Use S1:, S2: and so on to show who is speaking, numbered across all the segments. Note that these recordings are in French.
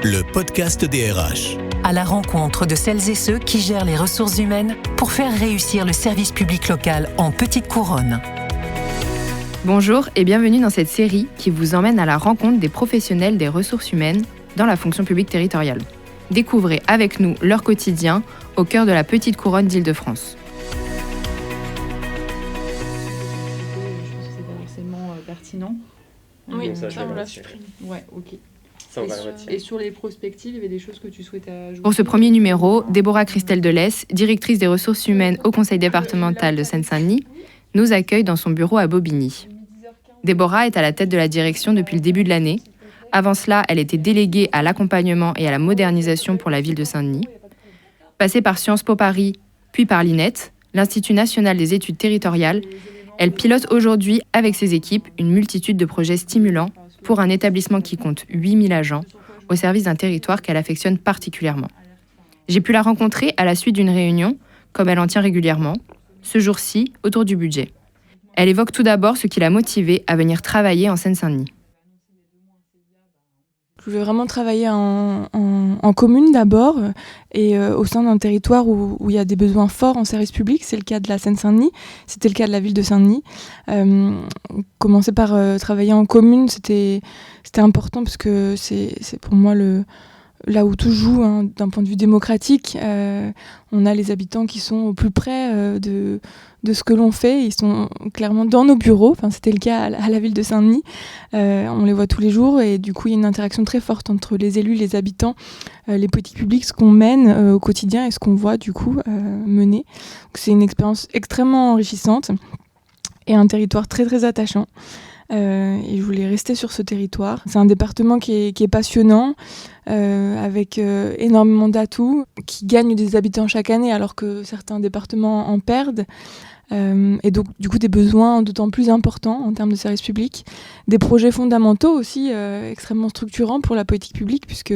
S1: le podcast des RH.
S2: À la rencontre de celles et ceux qui gèrent les ressources humaines pour faire réussir le service public local en petite couronne.
S3: Bonjour et bienvenue dans cette série qui vous emmène à la rencontre des professionnels des ressources humaines dans la fonction publique territoriale. Découvrez avec nous leur quotidien au cœur de la petite couronne d'Île-de-France.
S4: C'est pas forcément pertinent.
S5: Oui,
S4: ça
S5: on l'a
S4: supprimé. Ouais, ok.
S5: Ça, on va le retirer.
S4: Et sur les prospectives, il y avait des choses que tu souhaitais ajouter?
S3: Pour ce premier numéro, Déborah Christelle Delesse, directrice des ressources humaines au conseil départemental de Seine-Saint-Denis, nous accueille dans son bureau à Bobigny. Déborah est à la tête de la direction depuis le début de l'année. Avant cela, elle était déléguée à l'accompagnement et à la modernisation pour la ville de Saint-Denis. Passée par Sciences Po Paris, puis par l'INET, l'Institut national des études territoriales, elle pilote aujourd'hui avec ses équipes une multitude de projets stimulants pour un établissement qui compte 8000 agents au service d'un territoire qu'elle affectionne particulièrement. J'ai pu la rencontrer à la suite d'une réunion, comme elle en tient régulièrement, ce jour-ci autour du budget. Elle évoque tout d'abord ce qui l'a motivée à venir travailler en Seine-Saint-Denis.
S5: Je voulais vraiment travailler en commune d'abord et au sein d'un territoire où il y a des besoins forts en service public. C'est le cas de la Seine-Saint-Denis, c'était le cas de la ville de Saint-Denis. Commencer par travailler en commune, c'était important parce que c'est pour moi là où tout joue, hein, d'un point de vue démocratique. On a les habitants qui sont au plus près de ce que l'on fait. Ils sont clairement dans nos bureaux. Enfin, c'était le cas à la ville de Saint-Denis. On les voit tous les jours et du coup, il y a une interaction très forte entre les élus, les habitants, les politiques publiques, ce qu'on mène au quotidien et ce qu'on voit du coup mener. Donc, c'est une expérience extrêmement enrichissante et un territoire très très attachant. Et je voulais rester sur ce territoire. C'est un département qui est passionnant, avec énormément d'atouts, qui gagne des habitants chaque année alors que certains départements en perdent. Et donc du coup des besoins d'autant plus importants en termes de services publics, des projets fondamentaux aussi extrêmement structurants pour la politique publique, puisque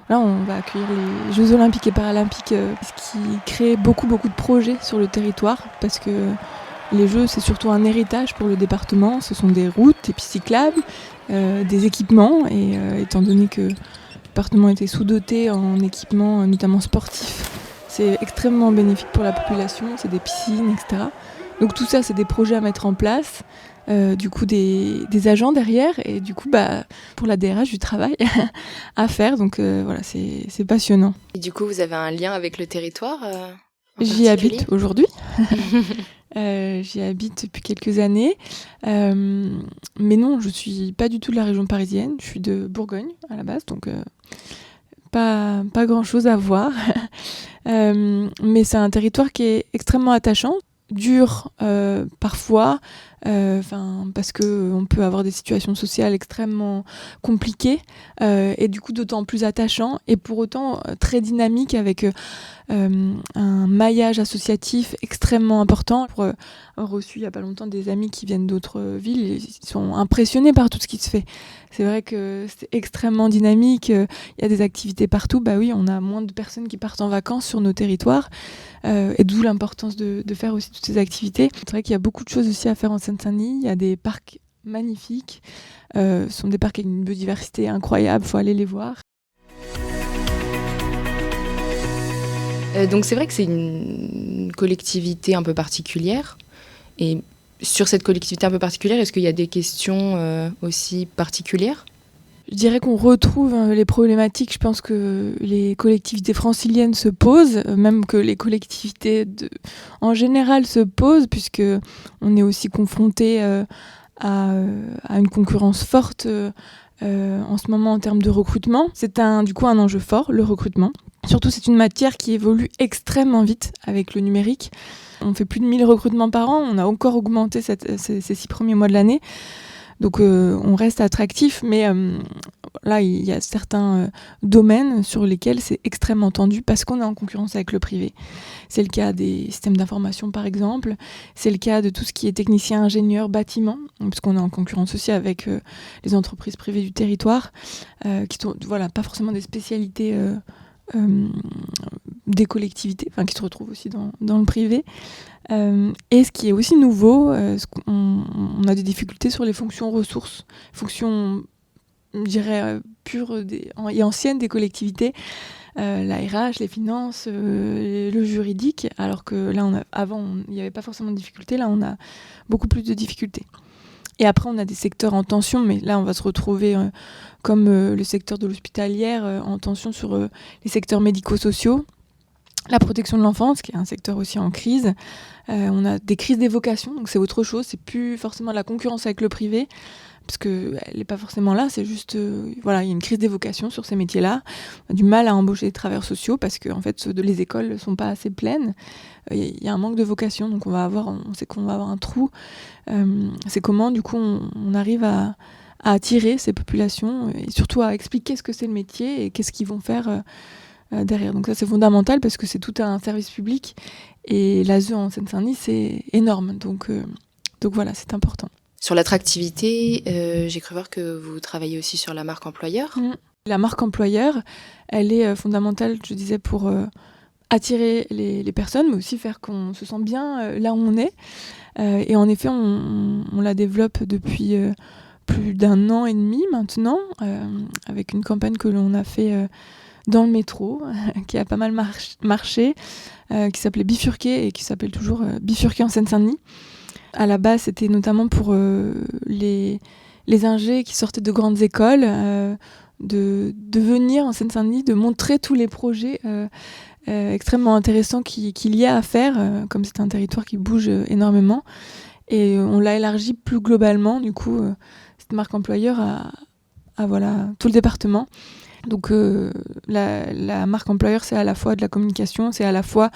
S5: là on va accueillir les Jeux Olympiques et Paralympiques, ce qui crée beaucoup de projets sur le territoire, parce que les Jeux, c'est surtout un héritage pour le département. Ce sont des routes, des pistes cyclables, des équipements. Et étant donné que le département était sous-doté en équipements, notamment sportifs, c'est extrêmement bénéfique pour la population. C'est des piscines, etc. Donc tout ça, c'est des projets à mettre en place. Du coup, des agents derrière. Et du coup, pour la DRH, du travail à faire. Donc voilà, c'est passionnant.
S3: Et du coup, vous avez un lien avec le territoire
S5: J'y habite aujourd'hui. J'y habite depuis quelques années. Mais non, je suis pas du tout de la région parisienne. Je suis de Bourgogne à la base, donc pas grand-chose à voir. Mais c'est un territoire qui est extrêmement attachant, dur parfois, parce qu'on peut avoir des situations sociales extrêmement compliquées et du coup d'autant plus attachant et pour autant très dynamique, avec un maillage associatif extrêmement important. Pour avoir reçu il n'y a pas longtemps des amis qui viennent d'autres villes, et ils sont impressionnés par tout ce qui se fait. C'est vrai que c'est extrêmement dynamique, il y a des activités partout. Bah oui, on a moins de personnes qui partent en vacances sur nos territoires, et d'où l'importance de faire aussi toutes ces activités. C'est vrai qu'il y a beaucoup de choses aussi à faire en Seine-Saint-Denis. Il y a des parcs magnifiques, ce sont des parcs avec une biodiversité incroyable, il faut aller les voir.
S3: Donc c'est vrai que c'est une collectivité un peu particulière. Et sur cette collectivité un peu particulière, est-ce qu'il y a des questions aussi particulières ?
S5: Je dirais qu'on retrouve les problématiques, je pense que les collectivités franciliennes se posent, même que les collectivités en général se posent, puisque on est aussi confronté à une concurrence forte en ce moment en termes de recrutement. C'est du coup un enjeu fort, le recrutement. Surtout, c'est une matière qui évolue extrêmement vite avec le numérique. On fait plus de 1000 recrutements par an, on a encore augmenté ces 6 premiers mois de l'année. Donc on reste attractif, mais là il y a certains domaines sur lesquels c'est extrêmement tendu parce qu'on est en concurrence avec le privé. C'est le cas des systèmes d'information par exemple, c'est le cas de tout ce qui est technicien, ingénieur, bâtiment, parce qu'on est en concurrence aussi avec les entreprises privées du territoire, qui sont pas forcément des spécialités des collectivités, qui se retrouvent aussi dans le privé. Et ce qui est aussi nouveau, on a des difficultés sur les fonctions ressources, fonctions je dirais, pures et anciennes des collectivités, la RH, les finances, le juridique, alors que là, avant, il n'y avait pas forcément de difficultés, là, on a beaucoup plus de difficultés. Et après, on a des secteurs en tension, mais là, on va se retrouver comme le secteur de l'hospitalière en tension sur les secteurs médico-sociaux, la protection de l'enfance, qui est un secteur aussi en crise. On a des crises des vocations, donc c'est autre chose, c'est plus forcément de la concurrence avec le privé, parce qu'elle n'est pas forcément là, c'est juste, voilà, il y a une crise des vocations sur ces métiers-là. On a du mal à embaucher des travailleurs sociaux parce que en fait, les écoles ne sont pas assez pleines. Il y a un manque de vocations, donc on sait qu'on va avoir un trou. C'est comment, du coup, on arrive à attirer ces populations et surtout à expliquer ce que c'est le métier et qu'est-ce qu'ils vont faire derrière. Donc ça, c'est fondamental parce que c'est tout un service public et l'ASE en Seine-Saint-Denis, c'est énorme. Donc voilà, c'est important.
S6: Sur l'attractivité, j'ai cru voir que vous travaillez aussi sur la marque employeur.
S5: La marque employeur, elle est fondamentale, je disais, pour attirer les personnes, mais aussi faire qu'on se sent bien là où on est. Et en effet, on la développe depuis plus d'1 an et demi maintenant, avec une campagne que l'on a fait dans le métro, qui a pas mal marché, qui s'appelait Bifurqué et qui s'appelle toujours Bifurqué en Seine-Saint-Denis. À la base, c'était notamment pour les ingés qui sortaient de grandes écoles, de venir en Seine-Saint-Denis, de montrer tous les projets extrêmement intéressants qu'il y a à faire, comme c'est un territoire qui bouge énormément. Et on l'a élargi plus globalement, du coup, cette marque employeur à voilà, tout le département. Donc la marque employeur, c'est à la fois de la communication, c'est à la fois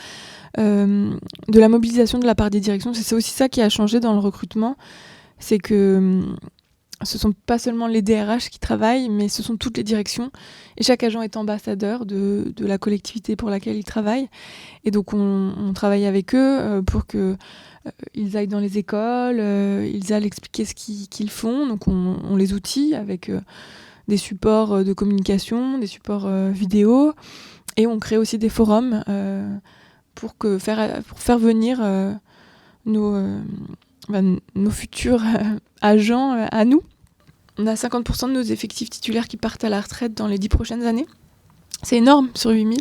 S5: de la mobilisation de la part des directions. C'est aussi ça qui a changé dans le recrutement, c'est que ce ne sont pas seulement les DRH qui travaillent, mais ce sont toutes les directions. Et chaque agent est ambassadeur de la collectivité pour laquelle il travaille. Et donc on travaille avec eux pour qu'ils aillent dans les écoles, ils aillent expliquer ce qu'ils font. Donc on les outille avec des supports de communication, des supports vidéo. Et on crée aussi des forums pour faire venir nos futurs agents à nous. On a 50% de nos effectifs titulaires qui partent à la retraite dans les 10 prochaines années. C'est énorme sur 8000.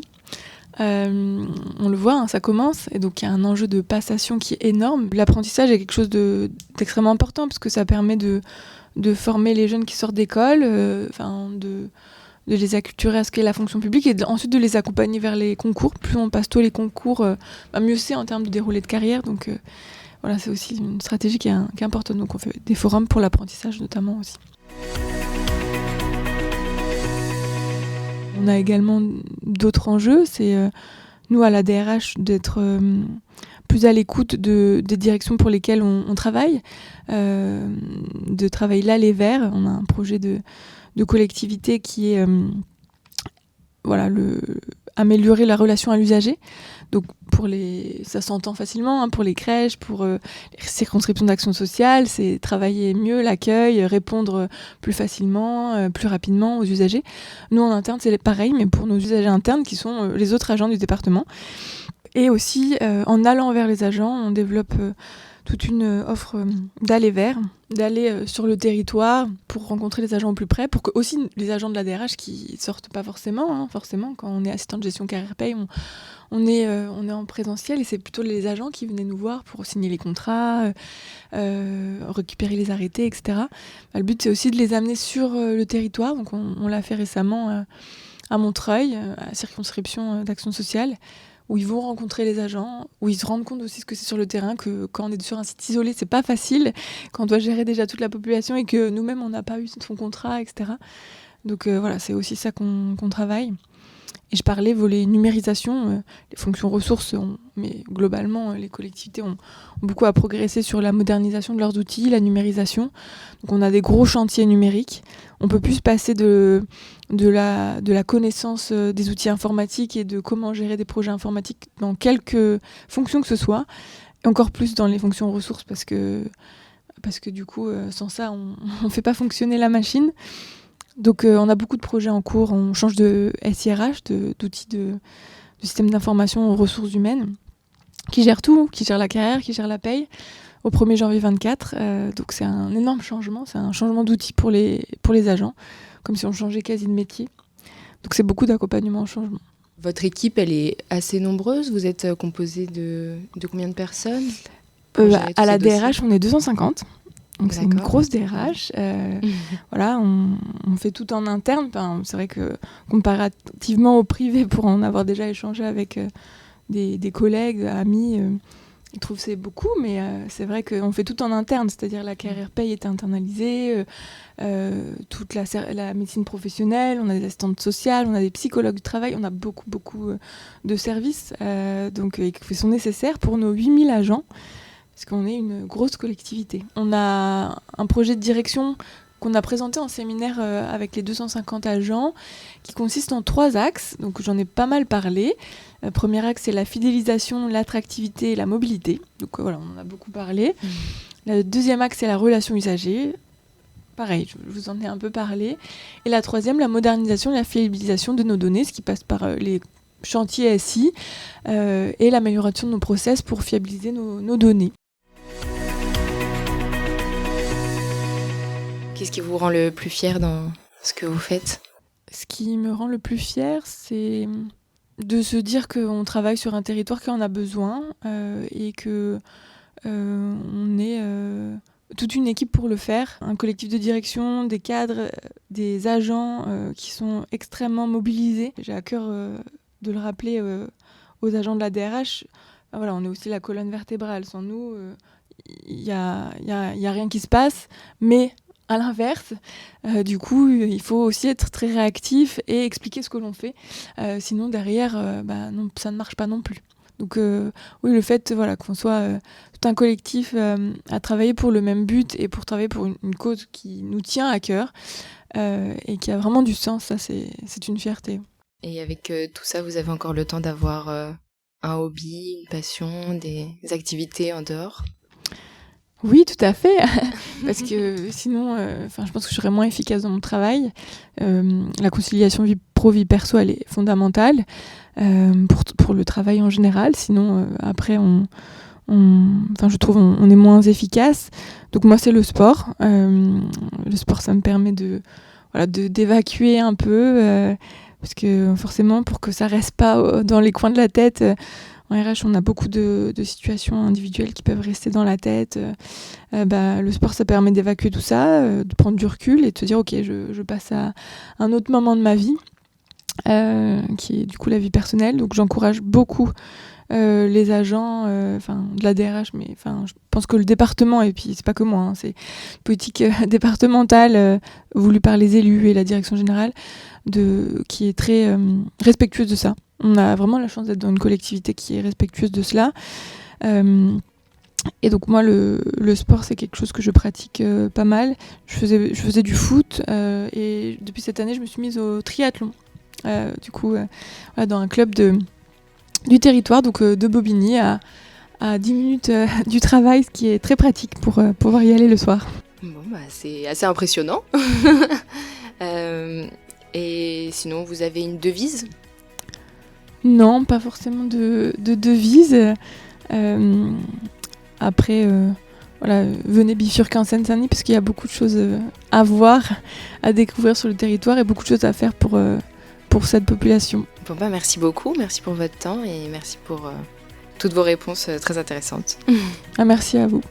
S5: On le voit, ça commence. Et donc il y a un enjeu de passation qui est énorme. L'apprentissage est quelque chose d'extrêmement important parce que ça permet de former les jeunes qui sortent d'école, de les acculturer à ce qu'est la fonction publique et ensuite de les accompagner vers les concours. Plus on passe tôt les concours, mieux c'est en termes de déroulé de carrière. Donc voilà, c'est aussi une stratégie qui est importante. Donc on fait des forums pour l'apprentissage notamment aussi. On a également d'autres enjeux. C'est nous à la DRH d'être plus à l'écoute des directions pour lesquelles on travaille, de travailler l'aller vers. On a un projet de collectivité qui est améliorer la relation à l'usager. Donc ça s'entend facilement, pour les crèches, pour les circonscriptions d'action sociale, c'est travailler mieux l'accueil, répondre plus facilement, plus rapidement aux usagers. Nous en interne c'est pareil, mais pour nos usagers internes qui sont les autres agents du département. Et aussi en allant vers les agents, on développe toute une offre d'aller vers, d'aller sur le territoire pour rencontrer les agents au plus près, pour que aussi les agents de la DRH qui sortent pas forcément quand on est assistant de gestion carrière paye, on est en présentiel et c'est plutôt les agents qui venaient nous voir pour signer les contrats, récupérer les arrêtés, etc. Le but c'est aussi de les amener sur le territoire, donc on l'a fait récemment à Montreuil, à la circonscription d'action sociale, où ils vont rencontrer les agents, où ils se rendent compte aussi ce que c'est sur le terrain, que quand on est sur un site isolé, c'est pas facile, quand on doit gérer déjà toute la population et que nous-mêmes, on n'a pas eu son contrat, etc. Donc voilà, c'est aussi ça qu'on travaille. Et je parlais volet numérisation, les fonctions ressources, mais globalement, les collectivités ont beaucoup à progresser sur la modernisation de leurs outils, la numérisation. Donc on a des gros chantiers numériques. On peut plus se passer de la connaissance des outils informatiques et de comment gérer des projets informatiques dans quelques fonctions que ce soit, et encore plus dans les fonctions ressources parce que du coup, sans ça, on ne fait pas fonctionner la machine. Donc on a beaucoup de projets en cours, on change de SIRH, d'outils de système d'information aux ressources humaines, qui gère tout, qui gère la carrière, qui gère la paye, au 1er janvier 2024. Donc c'est un énorme changement, c'est un changement d'outils pour les agents. comme si on changeait quasi de métier. Donc c'est beaucoup d'accompagnement au changement.
S6: Votre équipe, elle est assez nombreuse. Vous êtes composé de combien de personnes
S5: À la DRH, on est 250. Donc c'est une
S6: D'accord.
S5: grosse DRH. Voilà, on fait tout en interne. Enfin, c'est vrai que comparativement au privé, pour en avoir déjà échangé avec des collègues, amis, ils trouvent que c'est beaucoup, mais c'est vrai qu'on fait tout en interne. C'est-à-dire la carrière paye est internalisée, toute la médecine professionnelle, on a des assistantes sociales, on a des psychologues du travail, on a beaucoup de services qui sont nécessaires pour nos 8000 agents. Parce qu'on est une grosse collectivité. On a un projet de direction qu'on a présenté en séminaire avec les 250 agents, qui consiste en 3 axes. Donc j'en ai pas mal parlé. Le premier axe, c'est la fidélisation, l'attractivité et la mobilité. Donc voilà, on en a beaucoup parlé. Le deuxième axe, c'est la relation usager. Pareil, je vous en ai un peu parlé. Et la troisième, la modernisation et la fiabilisation de nos données, ce qui passe par les chantiers SI et l'amélioration de nos process pour fiabiliser nos données.
S6: Qu'est-ce qui vous rend le plus fier dans ce que vous faiêtes ?
S5: Ce qui me rend le plus fier, c'est de se dire qu'on travaille sur un territoire qui en a besoin et que on est toute une équipe pour le faire. Un collectif de direction, des cadres, des agents qui sont extrêmement mobilisés. J'ai à cœur de le rappeler aux agents de la DRH. Voilà, on est aussi la colonne vertébrale. Sans nous, il y a rien qui se passe, mais à l'inverse, du coup, il faut aussi être très réactif et expliquer ce que l'on fait. Sinon, derrière, non, ça ne marche pas non plus. Donc, oui, le fait qu'on soit tout un collectif à travailler pour le même but et pour travailler pour une cause qui nous tient à cœur et qui a vraiment du sens, ça, c'est une fierté.
S6: Et avec tout ça, vous avez encore le temps d'avoir un hobby, une passion, des activités en dehors ?
S5: Oui, tout à fait, parce que sinon, je pense que je serais moins efficace dans mon travail. La conciliation vie pro-vie perso, elle est fondamentale pour le travail en général. Sinon, après, je trouve on est moins efficace. Donc moi, c'est le sport. Le sport, ça me permet d'évacuer un peu, parce que forcément, pour que ça reste pas dans les coins de la tête. En RH, on a beaucoup de situations individuelles qui peuvent rester dans la tête. Le sport, ça permet d'évacuer tout ça, de prendre du recul et de se dire, ok, je passe à un autre moment de ma vie, qui est du coup la vie personnelle. Donc j'encourage beaucoup les agents de la DRH, mais je pense que le département, et puis c'est pas que moi, c'est une politique départementale voulue par les élus et la direction générale, qui est très respectueuse de ça. On a vraiment la chance d'être dans une collectivité qui est respectueuse de cela. Et donc moi, le sport, c'est quelque chose que je pratique pas mal. Je faisais du foot et depuis cette année, je me suis mise au triathlon. Dans un club du territoire, donc de Bobigny, à 10 minutes du travail, ce qui est très pratique pour pouvoir y aller le soir.
S6: Bon, c'est assez impressionnant. Et sinon, vous avez une devise ?
S5: Non, pas forcément de devise. Après, venez bifurquer en Seine-Saint-Denis parce qu'il y a beaucoup de choses à voir, à découvrir sur le territoire et beaucoup de choses à faire pour cette population.
S6: Bon, merci beaucoup, merci pour votre temps et merci pour toutes vos réponses très intéressantes.
S5: Merci à vous.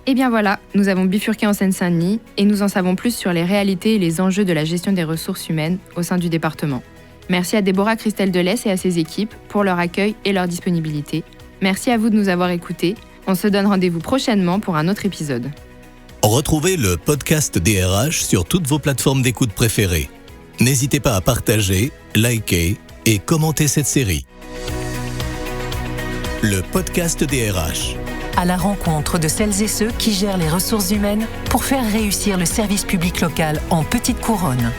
S3: Et bien voilà, nous avons bifurqué en Seine-Saint-Denis et nous en savons plus sur les réalités et les enjeux de la gestion des ressources humaines au sein du département. Merci à Déborah Christelle Delesse et à ses équipes pour leur accueil et leur disponibilité. Merci à vous de nous avoir écoutés. On se donne rendez-vous prochainement pour un autre épisode.
S1: Retrouvez le podcast DRH sur toutes vos plateformes d'écoute préférées. N'hésitez pas à partager, liker et commenter cette série. Le podcast DRH.
S2: À la rencontre de celles et ceux qui gèrent les ressources humaines pour faire réussir le service public local en petite couronne.